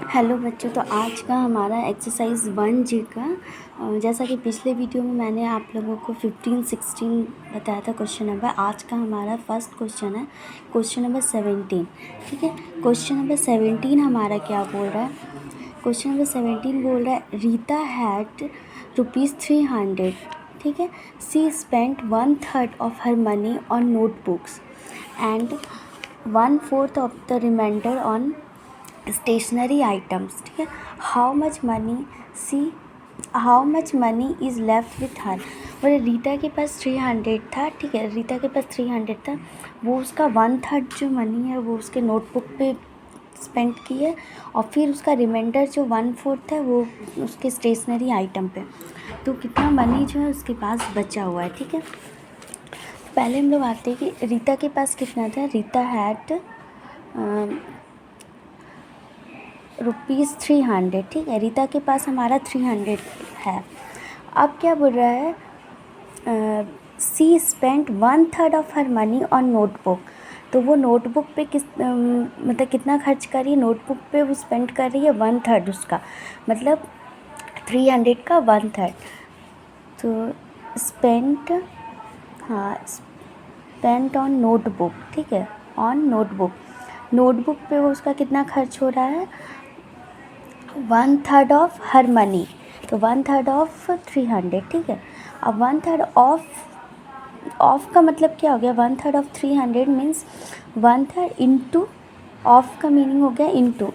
Hello बच्चों, तो आज का हमारा एक्सरसाइज 1G का जैसा कि पिछले वीडियो में मैंने आप लोगों को 15, 16 बताया था क्वेश्चन नंबर। आज का हमारा फर्स्ट क्वेश्चन है क्वेश्चन नंबर 17। ठीक है, क्वेश्चन नंबर 17 हमारा क्या बोल रहा है? क्वेश्चन नंबर 17 बोल रहा है रीता हैड ₹300। ठीक है, she spent 1/3 of her money on notebooks and 1/4 of the remainder on stationery items. ठीक है, how much money is left with her. बोले रीता के पास 300 था। ठीक है, रीता के पास 300 था, वो उसका 1/3 जो मनी है वो उसके नोटबुक पे स्पेंड की है, और फिर उसका रिमाइंडर जो 1/4 है वो उसके स्टेशनरी आइटम पे। तो कितना मनी जो है उसके पास बचा हुआ है। ठीक है, तो पहले हम लोग आते हैं कि रीता के पास कितना था। रीता हैड ₹300। ठीक है, रीता के पास हमारा 300 है। अब क्या बोल रहा है, she spent 1/3 of her money on notebook. तो वो नोटबुक पे मतलब कितना खर्च कर रही है, नोटबुक पे वो स्पेंड कर रही है 1/3 उसका, मतलब 300 का 1/3। तो स्पेंट ऑन नोटबुक। ठीक है, ऑन नोटबुक पे वो उसका कितना खर्च हो रहा है, 1/3 ऑफ हर मनी। तो 1/3 ऑफ 300। ठीक है, अब 1/3 ऑफ का मतलब क्या हो गया, 1/3 ऑफ 300 मीन्स 1/3 इंटू, ऑफ का मीनिंग हो गया इंटू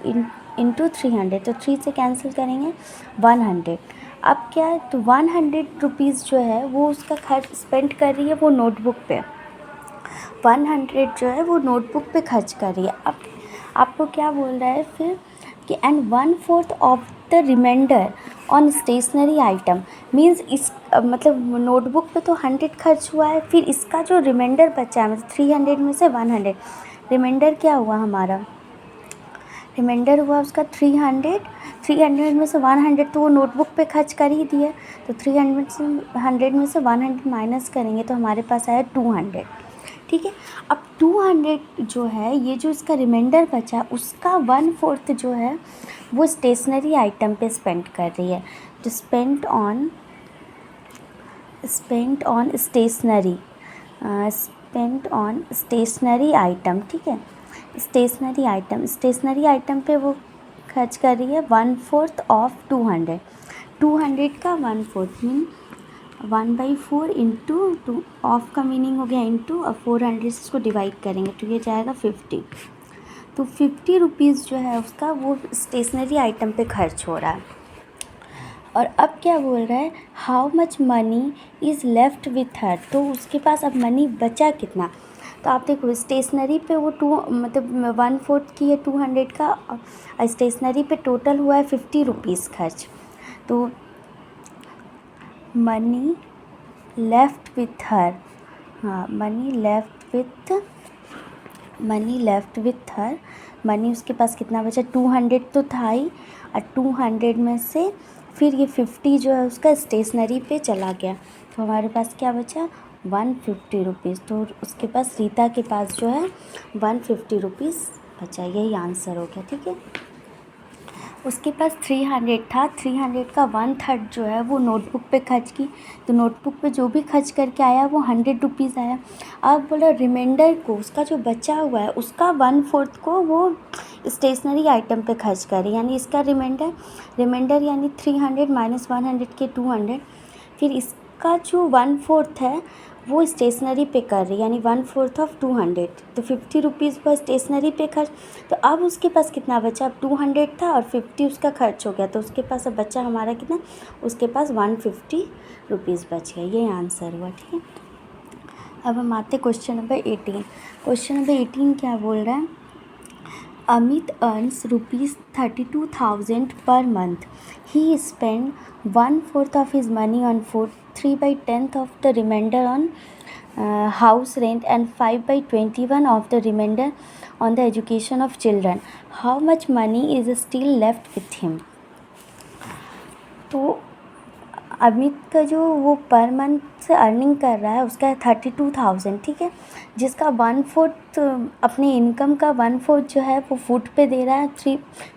300। तो 3 से कैंसिल करेंगे 100। अब क्या है, तो 100 रुपीज़ जो है वो उसका खर्च स्पेंड कर रही है वो नोटबुक पे। 100 जो है वो नोटबुक पे खर्च कर रही है। अब आपको क्या बोल रहा है फिर कि and 1/4 of the remainder on stationery item means इस मतलब नोटबुक पे तो 100 खर्च हुआ है, फिर इसका जो रिमाइंडर बचा है मतलब 300 में से 100, रिमाइंडर क्या हुआ हमारा, रिमाइंडर हुआ उसका 300 में से 100 तो वो नोटबुक पे खर्च कर ही दिया। तो 300 में से 100 माइनस करेंगे तो हमारे पास आया 200। ठीक है, अब 200 जो है, ये जो इसका रिमाइंडर बचा उसका 1/4 जो है वो स्टेशनरी आइटम पे स्पेंड कर रही है। तो स्पेंट ऑन स्टेशनरी आइटम। ठीक है, स्टेशनरी आइटम पे वो खर्च कर रही है 1/4 ऑफ 200। 200 का 1/4 मीन 1/4 इंटू 2, ऑफ का मीनिंग हो गया इंटू, और 400 से इसको डिवाइड करेंगे तो ये जाएगा 50। तो 50 रुपीज़ जो है उसका वो स्टेशनरी आइटम पे खर्च हो रहा है। और अब क्या बोल रहा है, how much money is left with हर। तो उसके पास अब मनी बचा कितना। तो आप देखो स्टेशनरी पे वो मतलब 1/4 की है 200 का, स्टेशनरी पे टोटल हुआ है 50 रुपीज़ खर्च। तो money left with her, money उसके पास कितना बचा, 200 तो था ही, और 200 में से फिर ये 50 जो है उसका स्टेशनरी पे चला गया, तो हमारे पास क्या बचा 150 रुपीज़। तो उसके पास, रीता के पास जो है 150 रुपीज़ बचा, यही आंसर हो गया। ठीक है, उसके पास 300 था, 300 का 1/3 जो है वो नोटबुक पे खर्च की। तो नोटबुक पे जो भी खर्च करके आया वो 100 रुपीज़ आया। अब बोला रिमाइंडर को, उसका जो बचा हुआ है उसका 1/4 को वो स्टेशनरी आइटम पे खर्च करे, यानी इसका रिमाइंडर यानी 300 माइनस 100 के 200, फिर इसका जो 1/4 है वो स्टेशनरी पे कर रही है, यानी 1/4 ऑफ 200। तो 50 रुपीज़ पर स्टेशनरी पे खर्च। तो अब उसके पास कितना बचा, अब 200 था और 50 उसका खर्च हो गया, तो उसके पास अब बचा हमारा कितना, उसके पास 150 रुपीज़ बच गया। ये आंसर हुआ। ठीक है, अब हम आते क्वेश्चन नंबर 18। क्वेश्चन नंबर 18 क्या बोल रहा है, Amit earns ₹32,000 per month. He spent 1/4 of his money on food, 3/10 of the remainder on house rent, and 5/21 of the remainder on the education of children. How much money is still left with him? तो अमित का जो वो per month से earning कर रहा है उसका है 32,000, ठीक है, जिसका 1/4 अपने इनकम का 1/4 जो है वो फूड पे दे रहा है,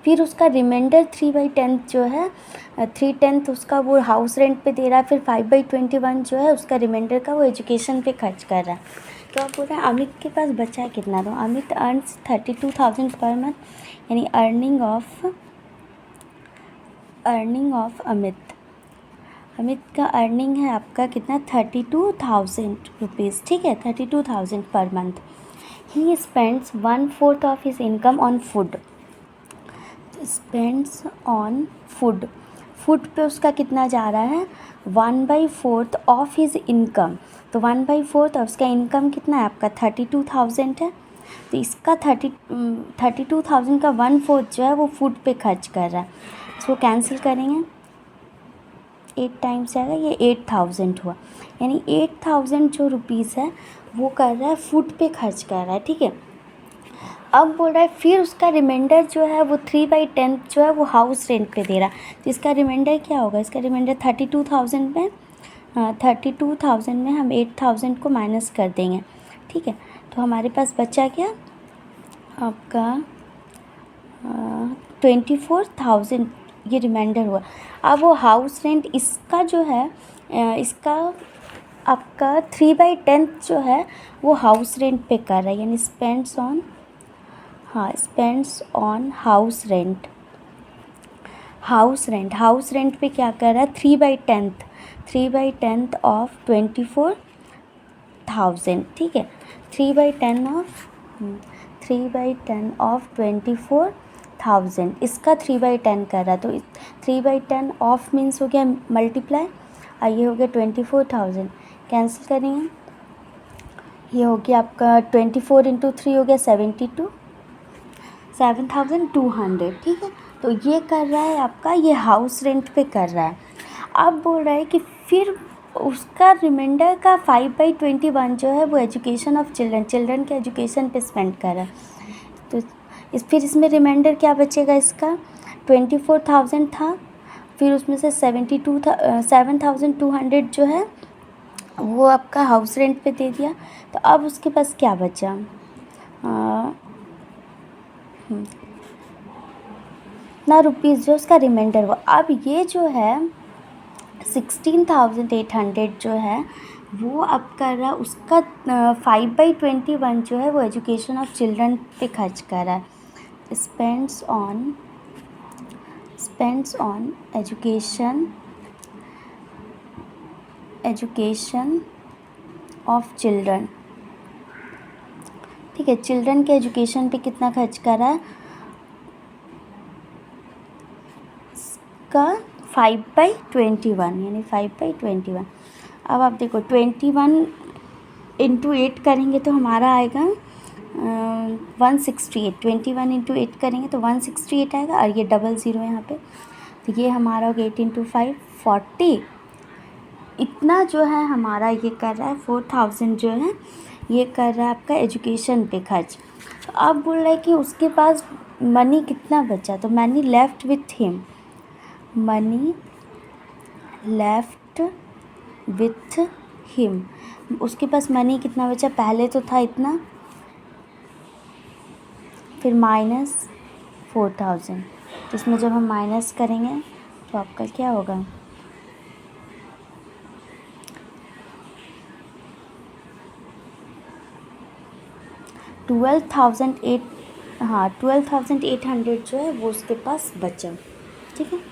फिर उसका रिमाइंडर 3/10 जो है 3/10 उसका वो हाउस रेंट पे दे रहा है, फिर 5/21 जो है उसका रिमाइंडर का वो एजुकेशन पे खर्च कर रहा है। तो आप बोल रहे हैं अमित के पास बचा है कितना, तो अमित अर्न्स 32,000 पर मंथ, यानी अर्निंग ऑफ अमित का अर्निंग है आपका कितना 32,000 रुपीज़, ठीक है, 32,000 per month. He spends 1/4 of his income on food, spends on food पे उसका कितना जा रहा है 1/4 ऑफ हिज इनकम, तो 1/4 और उसका इनकम कितना है आपका 32,000 है, तो इसका 32,000 का 1/4 जो है वो फूड पे खर्च कर रहा है, इसको कैंसिल करेंगे 8 टाइम्स आएगा, ये 8,000 हुआ, यानी 8,000 जो रुपीज़ है वो कर रहा है फूड पे खर्च कर रहा है, ठीक है। अब बोल रहा है फिर उसका रिमाइंडर जो है वो 3/10 जो है वो हाउस रेंट पे दे रहा है, तो इसका रिमाइंडर क्या होगा, इसका रिमाइंडर 32,000 में 32,000 में हम 8,000 को माइनस कर देंगे, ठीक है, तो हमारे पास बचा क्या आपका 24,000 ये रिमाइंडर हुआ। अब वो हाउस रेंट इसका जो है इसका आपका 3/10 जो है वो हाउस रेंट पे कर रहा है, यानी स्पेंड्स ऑन हाउस रेंट पे क्या कर रहा है 3/10 ऑफ 24,000, ठीक है, 3/10 ऑफ 24,000 इसका 3/10 कर रहा है, तो 3/10 ऑफ मीन्स हो गया मल्टीप्लाई, ये हो गया 24,000, कैंसिल करेंगे, ये हो गया आपका 24 × 3 हो गया 7,200, ठीक है, तो ये कर रहा है आपका, ये हाउस रेंट पे कर रहा है। अब बोल रहा है कि फिर उसका रिमाइंडर का 5/21 जो है वो एजुकेशन ऑफ चिल्ड्रन के एजुकेशन पे स्पेंड कर रहा है, तो फिर इसमें रिमाइंडर क्या बचेगा, इसका 24,000 था, फिर उसमें से 7,200 जो है वो आपका हाउस रेंट पे दे दिया, तो अब उसके पास क्या बचा ना रुपीज़ जो उसका रिमाइंडर हुआ। अब ये जो है 16,800 जो है वो अब कर रहा है उसका 5/21 जो है वो एजुकेशन ऑफ चिल्ड्रन पे खर्च कर रहा है, spends on education of children, ठीक है, चिल्ड्रन के एजुकेशन पे कितना खर्च कर रहा है इसका 5/21, यानी 5/21। अब आप देखो 21 × 8 करेंगे तो हमारा आएगा 168, 21 × 8 करेंगे तो 168 आएगा, और ये 00 यहाँ पे, तो ये हमारा हो गया 8 × 5 40, इतना जो है हमारा ये कर रहा है 4,000 जो है ये कर रहा है आपका एजुकेशन पे खर्च। तो अब बोल रहा है कि उसके पास मनी कितना बचा, तो मनी लेफ्ट विथ हिम, उसके पास मनी कितना बचा, पहले तो था इतना, फिर -4,000, तो इसमें जब हम माइनस करेंगे तो आपका क्या होगा 12,800 जो है वो उसके पास बचा, ठीक है।